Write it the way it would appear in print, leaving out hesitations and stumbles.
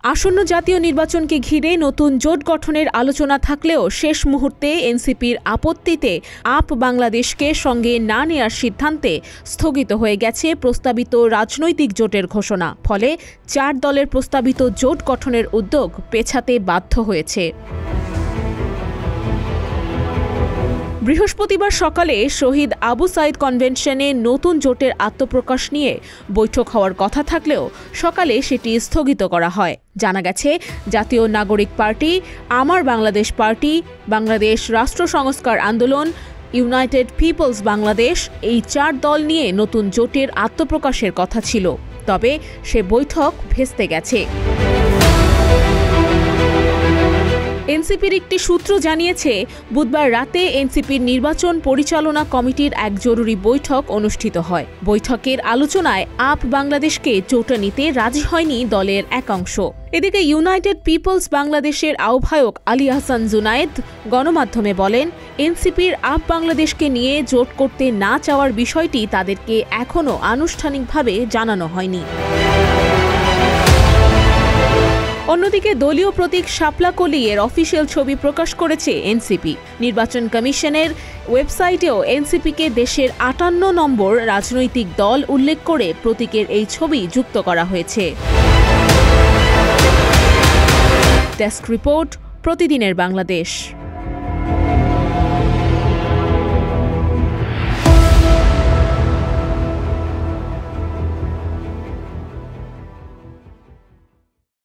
আসন্ন জাতীয় নির্বাচনকে ঘিরে নতুন জোট গঠনের আলোচনা থাকলেও শেষ মুহূর্তে এনসিপির আপত্তিতে আপ বাংলাদেশকে সঙ্গে না নেয়ার সিদ্ধান্তে স্থগিত হয়ে গেছে প্রস্তাবিত রাজনৈতিক জোটের ঘোষণা। ফলে 4 দলের প্রস্তাবিত জোট গঠনের উদ্যোগ পেছাতে বাধ্য হয়েছে। বৃহস্পতিবার সকালে শহীদ আবু সাইদ কনভেনশনে নতুন জোটের আত্মপ্রকাশ নিয়ে বৈঠক হওয়ার কথা থাকলেও সকালে সেটি স্থগিত করা হয়। জানা গেছে, জাতীয় নাগরিক পার্টি, আমার বাংলাদেশ পার্টি, বাংলাদেশ রাষ্ট্র সংস্কার আন্দোলন, ইউনাইটেড পিপলস বাংলাদেশ এই 4 দল নিয়ে নতুন জোটের আত্মপ্রকাশের কথা ছিল। তবে সে বৈঠক ভেস্তে গেছে। এনসিপির একটি সূত্র জানিয়েছে, বুধবার রাতে এনসিপির নির্বাচন পরিচালনা কমিটির এক জরুরি বৈঠক অনুষ্ঠিত হয়। বৈঠকের আলোচনায় আপ বাংলাদেশকে জোটে নিতে রাজি হয়নি দলের একাংশ। এদিকে ইউনাইটেড পিপলস বাংলাদেশের আহ্বায়ক আলী আহসান জুনায়েদ গণমাধ্যমে বলেন, এনসিপির আপ বাংলাদেশকে নিয়ে জোট করতে না চাওয়ার বিষয়টি তাদেরকে এখনও আনুষ্ঠানিকভাবে জানানো হয়নি। অন্যদিকে দলীয় প্রতীক শাপলা কলি এর অফিসিয়াল ছবি প্রকাশ করেছে এনসিপি। নির্বাচন কমিশনের ওয়েবসাইটেও এনসিপিকে দেশের 58 নম্বর রাজনৈতিক দল উল্লেখ করে প্রতীকের এই ছবি যুক্ত করা হয়েছে। ডেস্ক রিপোর্ট, প্রতিদিনের বাংলাদেশ।